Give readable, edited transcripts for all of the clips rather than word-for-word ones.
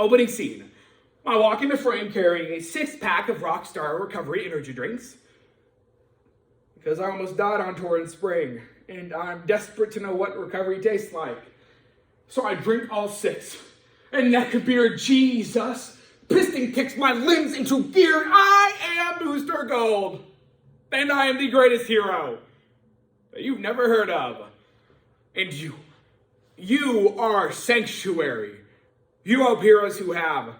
Opening scene. I walk into frame carrying a 6-pack of Rockstar Recovery energy drinks because I almost died on tour in spring, and I'm desperate to know what recovery tastes like. So I drink all 6, and that computer, Jesus, piston kicks my limbs into gear. I am Booster Gold, and I am the greatest hero that you've never heard of. And you are Sanctuary. You hope heroes who have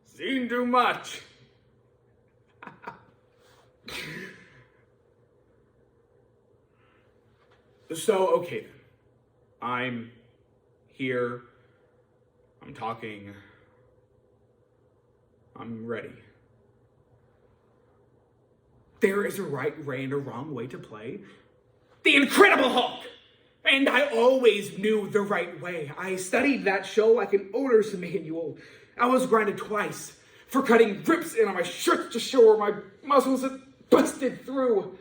seen too much. So, okay then. I'm here. I'm talking. I'm ready. There is a right way and a wrong way to play the Incredible Hulk. And I always knew the right way. I studied that show like an owner's manual. I was grounded twice for cutting rips in on my shirts to show where my muscles had busted through.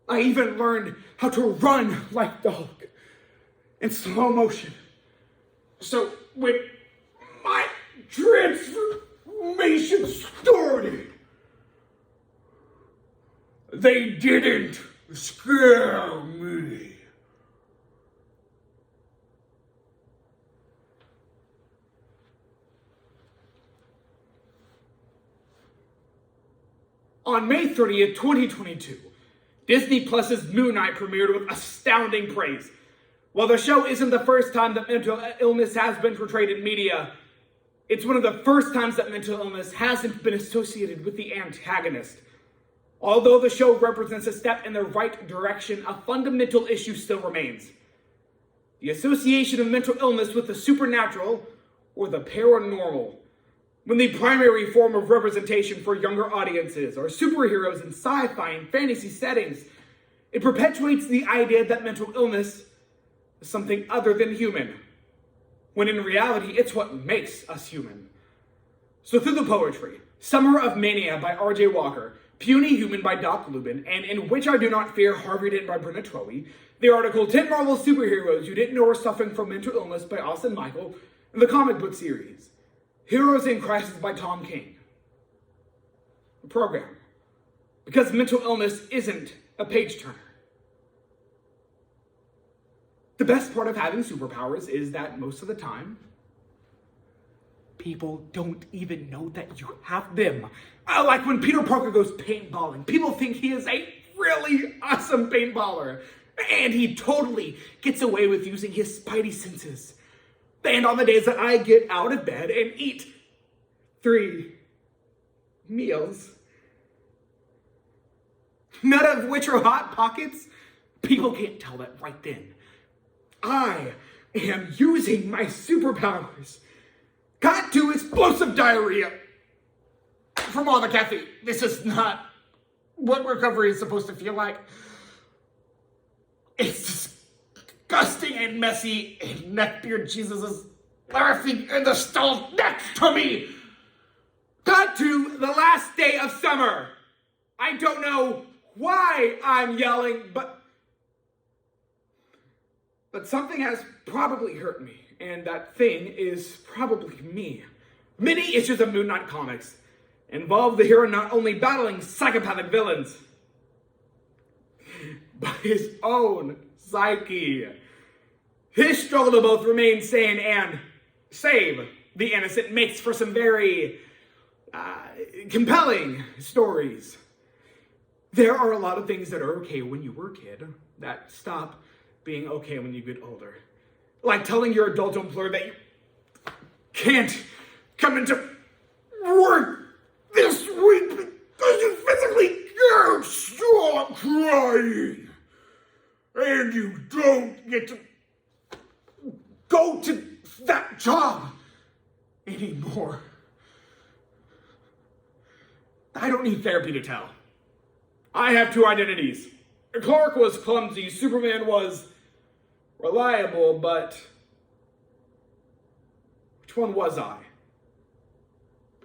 I even learned how to run like the Hulk in slow motion. So when my transformation started, they didn't scare me. On May 30th, 2022, Disney Plus's Moon Knight premiered with astounding praise. While the show isn't the first time that mental illness has been portrayed in media, it's one of the first times that mental illness hasn't been associated with the antagonist. Although the show represents a step in the right direction, a fundamental issue still remains. The association of mental illness with the supernatural or the paranormal. When the primary form of representation for younger audiences are superheroes in sci-fi and fantasy settings, it perpetuates the idea that mental illness is something other than human, when in reality, it's what makes us human. So through the poetry, Summer of Mania by R.J. Walker, Puny Human by Doc Lubin, and In Which I Do Not Fear, Harvey Dent by Brenna Twomey, the article 10 Marvel Superheroes You Didn't Know Were Suffering from Mental Illness by Austin Michael, and the comic book series, Heroes in Crisis by Tom King. The program. Because mental illness isn't a page-turner. The best part of having superpowers is that most of the time, people don't even know that you have them. Like when Peter Parker goes paintballing, people think he is a really awesome paintballer. And he totally gets away with using his spidey senses. And on the days that I get out of bed and eat 3 meals, none of which are Hot Pockets, people can't tell that right then. I am using my superpowers. Got to explosive diarrhea from all the caffeine. This is not what recovery is supposed to feel like. It's disgusting and messy, and neckbeard Jesus is laughing in the stall next to me. Got to the last day of summer. I don't know why I'm yelling, but something has probably hurt me, and that thing is probably me. Many issues of Moon Knight comics involve the hero not only battling psychopathic villains, but his own psyche. His struggle to both remain sane and save the innocent makes for some very compelling stories. There are a lot of things that are okay when you were a kid that stop being okay when you get older. Like telling your adult employer that you can't come into work this week because you physically can't stop crying. And you don't get to go to that job anymore. I don't need therapy to tell. I have 2 identities. Clark was clumsy, Superman was reliable, but which one was I?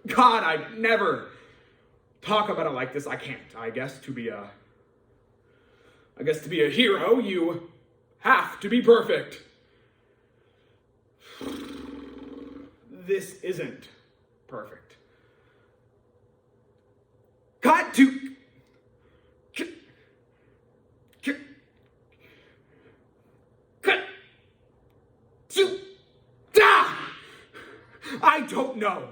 God, I'd never talk about it like this. I can't. I guess to be a hero, you have to be perfect. This isn't Perfect. Got to... I don't know.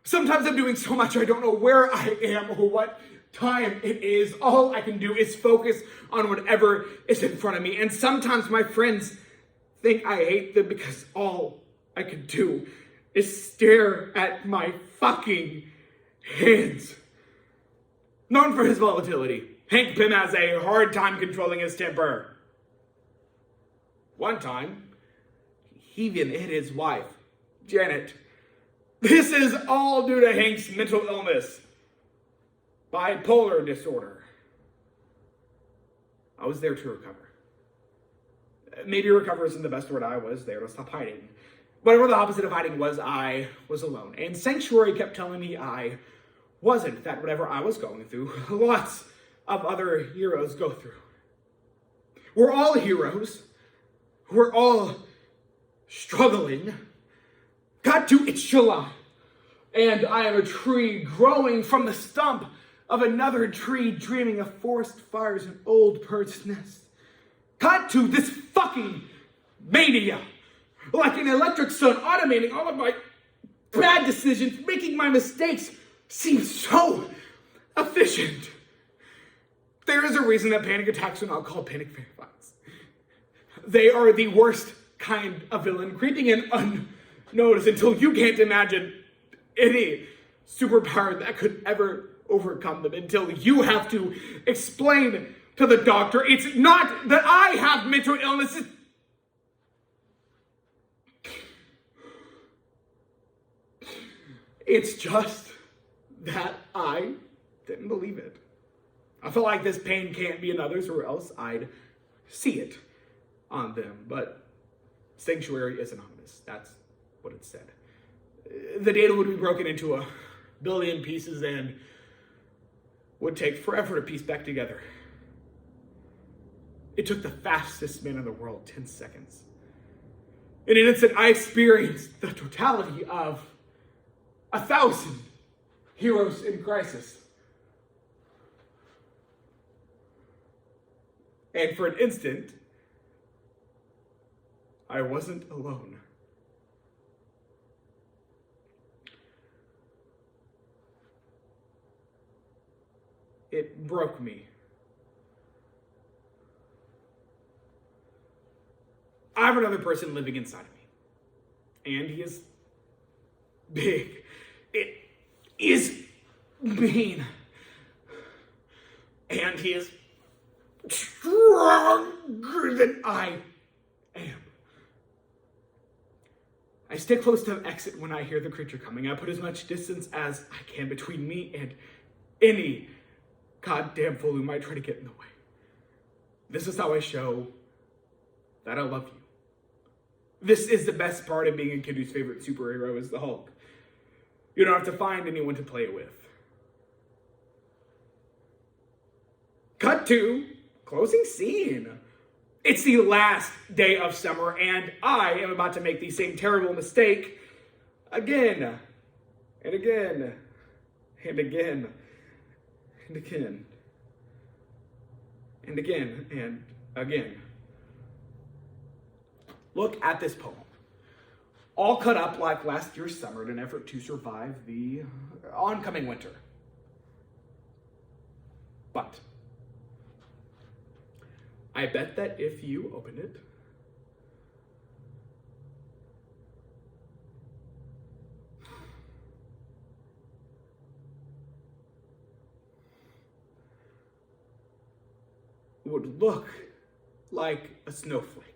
Sometimes I'm doing so much I don't know where I am or what time it is. All I can do is focus on whatever is in front of me. And sometimes my friends think I hate them because all I can do is stare at my fucking hands. Known for his volatility, Hank Pym has a hard time controlling his temper. One time, he even hit his wife, Janet. This is all due to Hank's mental illness, bipolar disorder. I was there to recover. Maybe recover isn't the best word. I was there to stop hiding. Whatever the opposite of hiding was, I was alone. And Sanctuary kept telling me I wasn't, that whatever I was going through, lots of other heroes go through. We're all heroes. We're all struggling. Got to, it's July. And I am a tree growing from the stump of another tree, dreaming of forest fires and old birds' nests. Got to, this fucking mania. Like an electric sun, automating all of my bad decisions, making my mistakes seem so efficient. There is a reason that panic attacks are not called panic attacks. They are the worst kind of villain, creeping in unnoticed until you can't imagine any superpower that could ever overcome them, until you have to explain to the doctor, it's not that I have mental illness. It's just that I didn't believe it. I felt like this pain can't be in others or else I'd see it on them. But Sanctuary is anonymous. That's what it said. The data would be broken into a billion pieces and would take forever to piece back together. It took the fastest man in the world 10 seconds. In an instant, I experienced the totality of 1,000 heroes in crisis. And for an instant, I wasn't alone. It broke me. I have another person living inside of me. And he is big. It is mean. And he is stronger than I am. I stay close to the exit when I hear the creature coming. I put as much distance as I can between me and any goddamn fool who might try to get in the way. This is how I show that I love you. This is the best part of being a kid whose favorite superhero is the Hulk. You don't have to find anyone to play it with. Cut to closing scene. It's the last day of summer, and I am about to make the same terrible mistake again, and again, and again, and again, and again, and again. Look at this poem. All cut up like last year's summer in an effort to survive the oncoming winter. But I bet that if you open it, it would look like a snowflake.